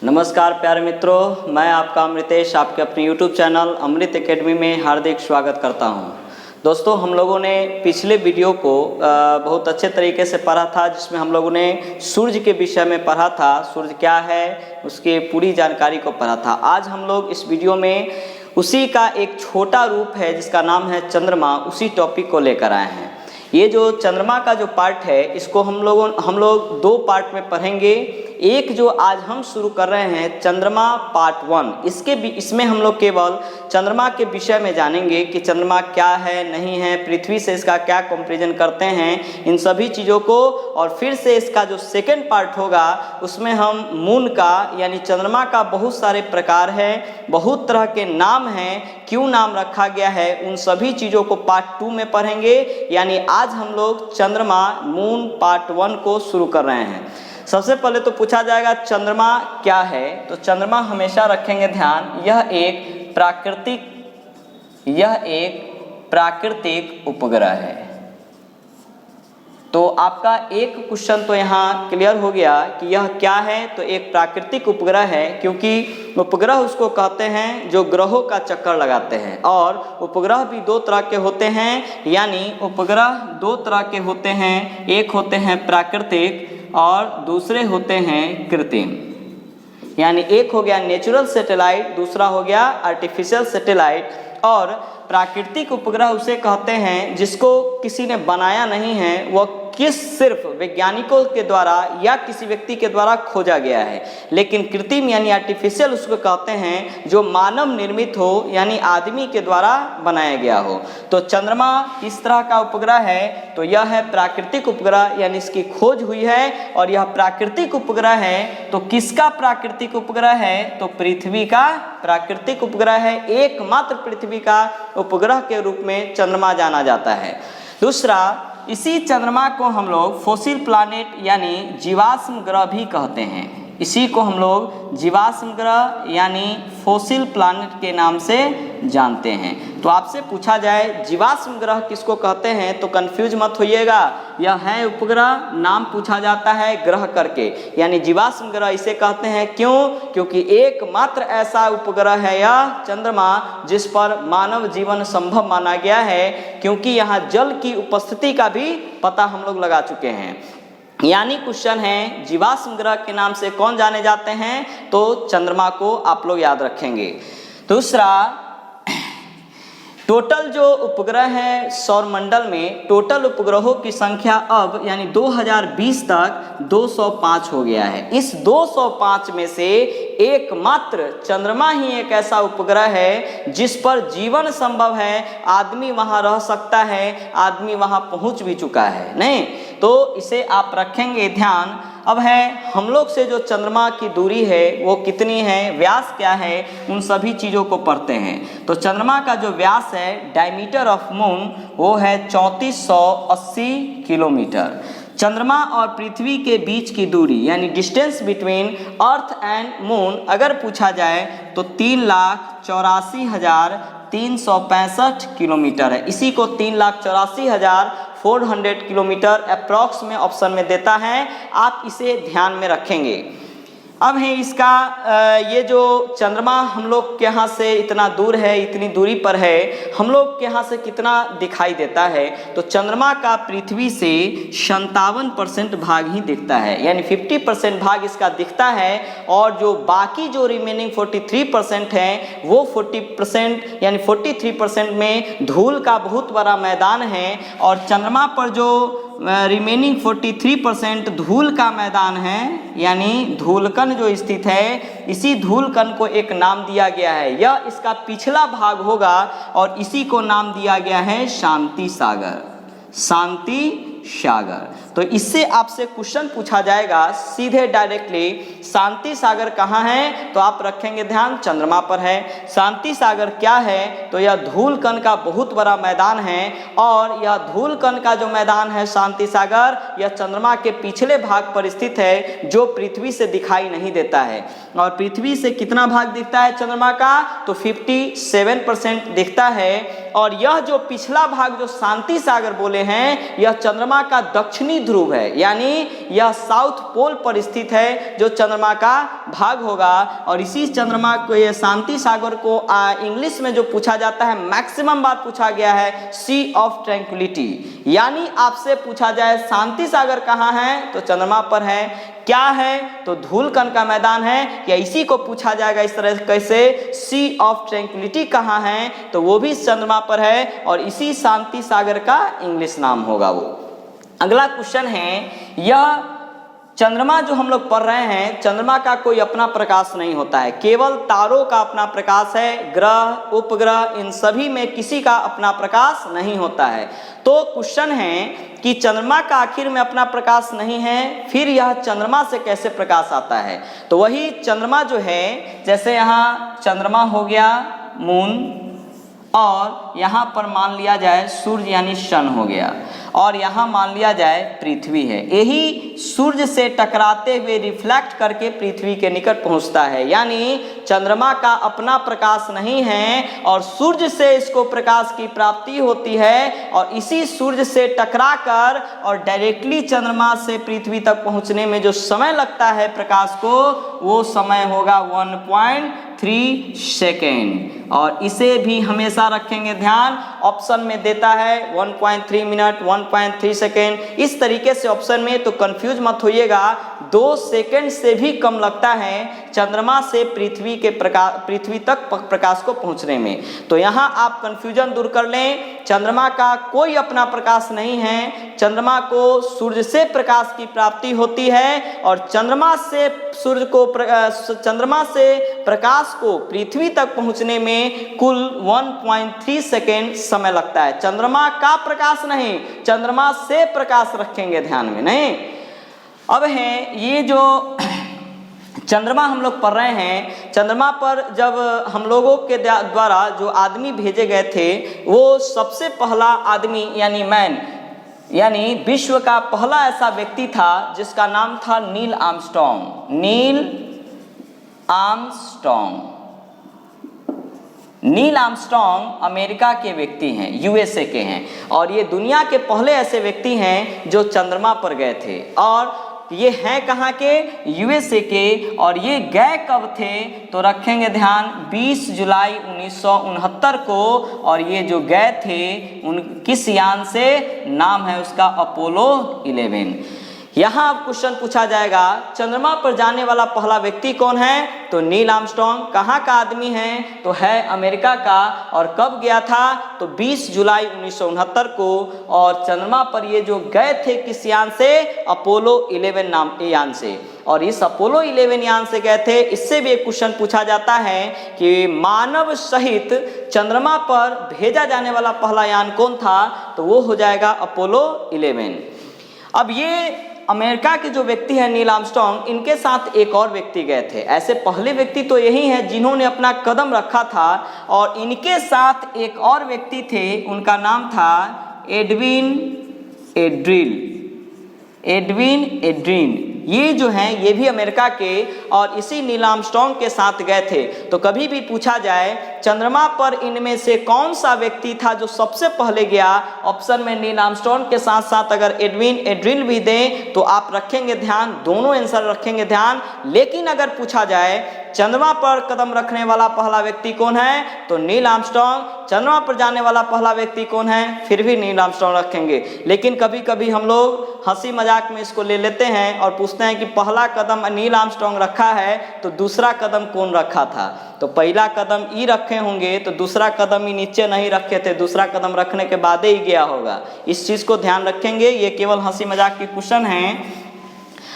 नमस्कार प्यारे मित्रों, मैं आपका अमृतेश आपके अपने YouTube चैनल अमृत एकेडमी में हार्दिक स्वागत करता हूं। दोस्तों, हम लोगों ने पिछले वीडियो को बहुत अच्छे तरीके से पढ़ा था, जिसमें हम लोगों ने सूर्य के विषय में पढ़ा था। सूर्य क्या है, उसकी पूरी जानकारी को पढ़ा था। आज हम लोग इस वीडियो में उसी का एक छोटा रूप है जिसका नाम है चंद्रमा, उसी टॉपिक को लेकर आए हैं। ये जो चंद्रमा का जो पार्ट है, इसको हम लोग दो पार्ट में पढ़ेंगे। एक जो आज हम शुरू कर रहे हैं चंद्रमा पार्ट 1, इसमें हम लोग केवल चंद्रमा के विषय में जानेंगे कि चंद्रमा क्या है, नहीं है, पृथ्वी से इसका क्या कंपैरिजन करते हैं, इन सभी चीज़ों को। और फिर से इसका जो सेकंड पार्ट होगा उसमें हम मून का यानी चंद्रमा का बहुत सारे प्रकार है, बहुत तरह के नाम हैं, क्यों नाम रखा गया है, उन सभी चीज़ों को पार्ट 2 में पढ़ेंगे। यानी आज हम लोग चंद्रमा मून पार्ट 1 को शुरू कर रहे हैं। सबसे पहले तो पूछा जाएगा चंद्रमा क्या है, तो चंद्रमा हमेशा रखेंगे ध्यान, यह एक प्राकृतिक उपग्रह है। तो आपका एक क्वेश्चन तो यहाँ क्लियर हो गया कि यह क्या है, तो एक प्राकृतिक उपग्रह है, क्योंकि उपग्रह उसको कहते हैं जो ग्रहों का चक्कर लगाते हैं। और उपग्रह भी दो तरह के होते हैं, यानी उपग्रह दो तरह के होते हैं, एक होते हैं प्राकृतिक और दूसरे होते हैं कृत्रिम। यानी एक हो गया नेचुरल सैटेलाइट, दूसरा हो गया आर्टिफिशियल सैटेलाइट। और प्राकृतिक उपग्रह उसे कहते हैं जिसको किसी ने बनाया नहीं है, वह सिर्फ वैज्ञानिकों के द्वारा या किसी व्यक्ति के द्वारा खोजा गया है। लेकिन कृत्रिम यानी आर्टिफिशियल उसको कहते हैं जो मानव निर्मित हो, यानी आदमी के द्वारा बनाया गया हो। तो चंद्रमा इस तरह का उपग्रह है, तो यह है प्राकृतिक उपग्रह, यानी इसकी खोज हुई है। और यह प्राकृतिक उपग्रह है, तो किसका प्राकृतिक उपग्रह है, तो पृथ्वी का प्राकृतिक उपग्रह है। एकमात्र पृथ्वी का उपग्रह के रूप में चंद्रमा जाना जाता है। दूसरा, इसी चंद्रमा को हम लोग फॉसिल प्लैनेट यानी जीवाश्म ग्रह भी कहते हैं। इसी को हम लोग जीवाश्म ग्रह यानी फॉसिल प्लैनेट के नाम से जानते हैं। तो आपसे पूछा जाए जीवाश्म ग्रह किसको कहते हैं, तो कंफ्यूज मत होइएगा, यह है उपग्रह, नाम पूछा जाता है ग्रह करके, यानी जीवाश्म ग्रह इसे कहते हैं। क्यों? क्योंकि एकमात्र ऐसा उपग्रह है यह चंद्रमा जिस पर मानव जीवन संभव माना गया है, क्योंकि यहाँ जल की उपस्थिति का भी पता हम लोग लगा चुके हैं। यानी क्वेश्चन है जीवाश्म ग्रह के नाम से कौन जाने जाते हैं, तो चंद्रमा को आप लोग याद रखेंगे। दूसरा, टोटल जो उपग्रह है सौरमंडल में, टोटल उपग्रहों की संख्या अब यानी 2020 तक 205 हो गया है। इस 205 में से एकमात्र चंद्रमा ही एक ऐसा उपग्रह है जिस पर जीवन संभव है, आदमी वहां रह सकता है, आदमी वहां पहुंच भी चुका है। नहीं तो इसे आप रखेंगे ध्यान। अब है हम लोग से जो चंद्रमा की दूरी है वो कितनी है, व्यास क्या है, उन सभी चीज़ों को पढ़ते हैं। तो चंद्रमा का जो व्यास है, डायमीटर ऑफ मून, वो है 3480 किलोमीटर। चंद्रमा और पृथ्वी के बीच की दूरी यानी distance between earth and moon अगर पूछा जाए तो 3,84,365 किलोमीटर है। इसी को 3,84,400 किलोमीटर अप्रॉक्स में ऑप्शन में देता है, आप इसे ध्यान में रखेंगे। अब है इसका ये जो चंद्रमा हम लोग के यहाँ से इतना दूर है, इतनी दूरी पर है, हम लोग के यहाँ से कितना दिखाई देता है, तो चंद्रमा का पृथ्वी से 57% भाग ही दिखता है, यानी 50% भाग इसका दिखता है। और जो बाकी जो रिमेनिंग 43% है, वो 40% यानी 43% में धूल का बहुत बड़ा मैदान है। और चंद्रमा पर जो रिमेनिंग 43% धूल का मैदान है, यानी धूलकण जो स्थित है, इसी धूलकण को एक नाम दिया गया है, यह इसका पिछला भाग होगा और इसी को नाम दिया गया है शांति सागर। शांति सागर, तो इससे आपसे क्वेश्चन पूछा जाएगा सीधे डायरेक्टली, शांति सागर कहाँ है, तो आप रखेंगे ध्यान चंद्रमा पर है। शांति सागर क्या है, तो यह धूलकण का बहुत बड़ा मैदान है। और यह धूलकण का जो मैदान है शांति सागर, यह चंद्रमा के पिछले भाग पर स्थित है, जो पृथ्वी से दिखाई नहीं देता है। और पृथ्वी से कितना भाग दिखता है चंद्रमा का, तो 57% दिखता है। और यह जो पिछला भाग जो शांति सागर बोले हैं, यह चंद्रमा चंद्रमा का दक्षिणी ध्रुव है, यानी यह साउथ पोल पर स्थित है जो चंद्रमा का भाग होगा। और इसी चंद्रमा को, ये शांति सागर को इंग्लिश में जो पूछा जाता है, मैक्सिमम बार पूछा गया है सी ऑफ ट्रैंक्विलिटी। यानी आपसे पूछा जाए शांति सागर कहाँ है, तो चंद्रमा पर है। क्या है, तो धूल कण का मैदान है, या इसी को पूछा जाएगा इस तरह कैसे, सी ऑफ ट्रैंक्विलिटी कहाँ है, तो वो भी चंद्रमा पर है और इसी शांति सागर का इंग्लिश नाम होगा वो। अगला क्वेश्चन है, यह चंद्रमा जो हम लोग पढ़ रहे हैं, चंद्रमा का कोई अपना प्रकाश नहीं होता है, केवल तारों का अपना प्रकाश है। ग्रह, उपग्रह, इन सभी में किसी का अपना प्रकाश नहीं होता है। तो क्वेश्चन है कि चंद्रमा का आखिर में अपना प्रकाश नहीं है, फिर यह चंद्रमा से कैसे प्रकाश आता है। तो वही चंद्रमा जो है, जैसे यहाँ चंद्रमा हो गया, मून, और यहाँ पर मान लिया जाए सूर्य यानी सन हो गया, और यहाँ मान लिया जाए पृथ्वी है। यही सूर्य से टकराते हुए रिफ्लेक्ट करके पृथ्वी के निकट पहुँचता है। यानी चंद्रमा का अपना प्रकाश नहीं है और सूर्य से इसको प्रकाश की प्राप्ति होती है, और इसी सूर्य से टकराकर और डायरेक्टली चंद्रमा से पृथ्वी तक पहुँचने में जो समय लगता है प्रकाश को, वो समय होगा 1.3 सेकेंड। और इसे भी हमेशा रखेंगे ध्यान, ऑप्शन में देता है 1.3 मिनट, 1.3 सेकेंड, इस तरीके से ऑप्शन में, तो कंफ्यूज मत होइएगा। 2 सेकेंड से भी कम लगता है चंद्रमा से पृथ्वी तक प्रकाश को पहुंचने में। तो यहाँ आप कंफ्यूजन दूर कर लें, चंद्रमा का कोई अपना प्रकाश नहीं है, चंद्रमा को सूर्य से प्रकाश की प्राप्ति होती है, और चंद्रमा से प्रकाश को पृथ्वी तक पहुंचने में कुल 1.3 सेकेंड समय लगता है। चंद्रमा का प्रकाश नहीं, चंद्रमा से प्रकाश रखेंगे ध्यान में, नहीं। अब है ये जो चंद्रमा हम लोग पढ़ रहे हैं, चंद्रमा पर जब हम लोगों के द्वारा जो आदमी भेजे गए थे, वो सबसे पहला आदमी यानी मैन, यानी विश्व का पहला ऐसा व्यक्ति था जिसका नाम था Neil Armstrong. Neil Armstrong America के व्यक्ति हैं, यूएसए के हैं, और ये दुनिया के पहले ऐसे व्यक्ति हैं जो चंद्रमा पर गए थे। और ये हैं कहाँ के, यूएसए के। और ये गए कब थे, तो रखेंगे ध्यान 20 जुलाई 1969 को। और ये जो गए थे उन किस यान से, नाम है उसका अपोलो 11। यहाँ अब क्वेश्चन पूछा जाएगा, चंद्रमा पर जाने वाला पहला व्यक्ति कौन है, तो नील आर्मस्ट्रॉन्ग। कहाँ का आदमी है, तो है अमेरिका का। और कब गया था, तो 20 जुलाई 1969 को। और चंद्रमा पर ये जो गए थे किस यान से, अपोलो 11 नाम के यान से। और इस अपोलो 11 यान से गए थे। इससे भी एक क्वेश्चन पूछा जाता है कि मानव सहित चंद्रमा पर भेजा जाने वाला पहला यान कौन था, तो वो हो जाएगा अपोलो 11। अब ये अमेरिका के जो व्यक्ति हैं नील आर्मस्ट्रॉन्ग, इनके साथ एक और व्यक्ति गए थे। ऐसे पहले व्यक्ति तो यही हैं जिन्होंने अपना कदम रखा था, और इनके साथ एक और व्यक्ति थे, उनका नाम था एडविन एड्रिन। ये जो हैं ये भी अमेरिका के और इसी नील आर्मस्ट्रॉन्ग के साथ गए थे। तो कभी भी पूछा जाए चंद्रमा पर इनमें से कौन सा व्यक्ति था जो सबसे पहले गया, ऑप्शन में नील आर्मस्ट्रॉन्ग के साथ साथ अगर एड्रिन भी दें तो आप रखेंगे ध्यान, दोनों आंसर रखेंगे ध्यान। लेकिन अगर पूछा जाए चंद्रमा पर कदम रखने वाला पहला व्यक्ति कौन है, तो नील आर्मस्ट्रॉन्ग। चंद्रमा पर जाने वाला पहला व्यक्ति कौन है, फिर भी नील आर्मस्ट्रॉन्ग रखेंगे। लेकिन कभी कभी हम लोग हंसी मजाक में इसको ले लेते हैं और पूछते हैं कि पहला कदम नील आर्मस्ट्रॉन्ग रखा है तो दूसरा कदम कौन रखा था। तो पहला कदम ई रखे होंगे तो दूसरा कदम ही नीचे नहीं रखे थे, दूसरा कदम रखने के बाद ही गया होगा। इस चीज़ को ध्यान रखेंगे, ये केवल हंसी मजाक के क्वेश्चन हैं।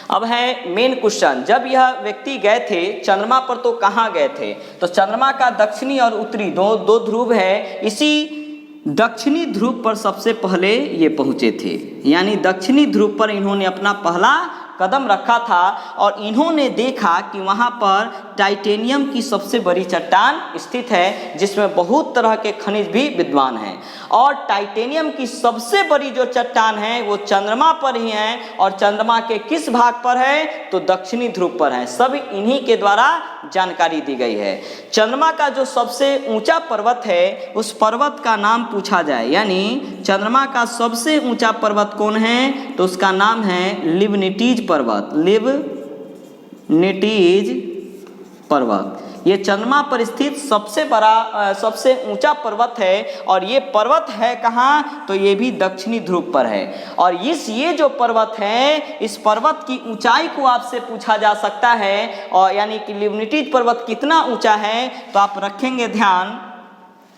अब है मेन क्वेश्चन, जब यह व्यक्ति गए थे चंद्रमा पर तो कहाँ गए थे, तो चंद्रमा का दक्षिणी और उत्तरी दो ध्रुव है। इसी दक्षिणी ध्रुव पर सबसे पहले ये पहुँचे थे, यानी दक्षिणी ध्रुव पर इन्होंने अपना पहला कदम रखा था और इन्होंने देखा कि वहाँ पर टाइटेनियम की सबसे बड़ी चट्टान स्थित है, जिसमें बहुत तरह के खनिज भी विद्यमान हैं। और टाइटेनियम की सबसे बड़ी जो चट्टान है वो चंद्रमा पर ही है, और चंद्रमा के किस भाग पर है, तो दक्षिणी ध्रुव पर है। सब इन्हीं के द्वारा जानकारी दी गई है। चंद्रमा का जो सबसे ऊंचा पर्वत है उस पर्वत का नाम पूछा जाए, यानी चंद्रमा का सबसे ऊंचा पर्वत कौन है, तो उसका नाम है लिवनिटीज पर्वत। लिवनिटीज पर्वत ये चंद्रमा पर स्थित सबसे ऊंचा पर्वत है। और ये पर्वत है कहाँ, तो ये भी दक्षिणी ध्रुव पर है। और ये जो पर्वत है, इस पर्वत की ऊंचाई को आपसे पूछा जा सकता है, और यानी कि लिवनिटीज पर्वत कितना ऊंचा है, तो आप रखेंगे ध्यान,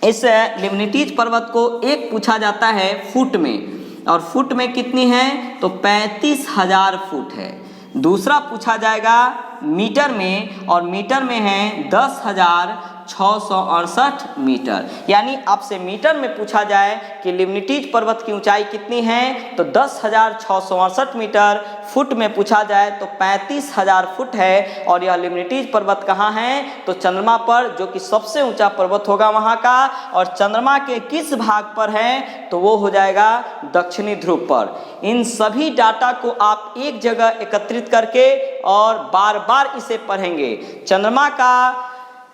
इस लिवनिटीज पर्वत को एक पूछा जाता है फुट में, और फुट में कितनी है, तो 35,000 फुट है। दूसरा पूछा जाएगा मीटर में, और मीटर में है 10,668 मीटर। यानी आपसे मीटर में पूछा जाए कि लिवनिटीज पर्वत की ऊंचाई कितनी है, तो 10,668 मीटर। फुट में पूछा जाए तो 35,000 फुट है। और यह लिवनिटीज पर्वत कहाँ है, तो चंद्रमा पर, जो कि सबसे ऊंचा पर्वत होगा वहाँ का। और चंद्रमा के किस भाग पर है, तो वो हो जाएगा दक्षिणी ध्रुव पर। इन सभी डाटा को आप एक जगह एकत्रित करके और बार बार इसे पढ़ेंगे। चंद्रमा का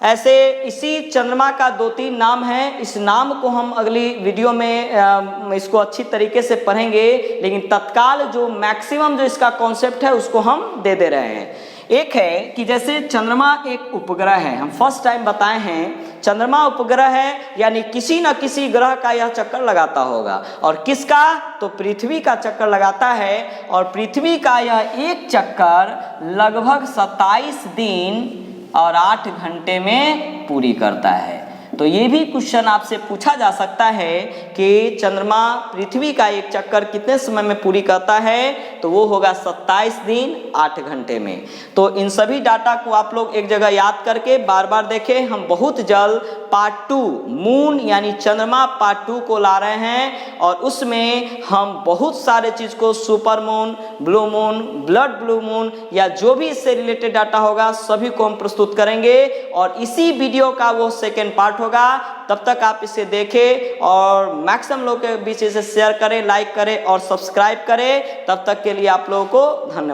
ऐसे इसी चंद्रमा का 2-3 नाम है, इस नाम को हम अगली वीडियो में इसको अच्छी तरीके से पढ़ेंगे, लेकिन तत्काल जो मैक्सिमम जो इसका कॉन्सेप्ट है उसको हम दे रहे हैं। एक है कि जैसे चंद्रमा एक उपग्रह है, हम फर्स्ट टाइम बताए हैं चंद्रमा उपग्रह है, यानी किसी न किसी ग्रह का यह चक्कर लगाता होगा। और किसका, तो पृथ्वी का चक्कर लगाता है। और पृथ्वी का यह एक चक्कर लगभग 27 दिन और 8 घंटे में पूरी करता है। तो ये भी क्वेश्चन आपसे पूछा जा सकता है कि चंद्रमा पृथ्वी का एक चक्कर कितने समय में पूरी करता है, तो वो होगा 27 दिन 8 घंटे में। तो इन सभी डाटा को आप लोग एक जगह याद करके बार बार देखें। हम बहुत जल्द पार्ट 2 मून यानी चंद्रमा पार्ट 2 को ला रहे हैं, और उसमें हम बहुत सारे चीज़ को, super moon, blue moon, blood blue moon, या जो भी इससे रिलेटेड डाटा होगा सभी को हम प्रस्तुत करेंगे। और इसी वीडियो का वो सेकेंड पार्ट होगा। तब तक आप इसे देखें और मैक्सिमम लोग के बीच इसे शेयर करें, लाइक करें और सब्सक्राइब करें। तब तक के लिए आप लोगों को धन्यवाद।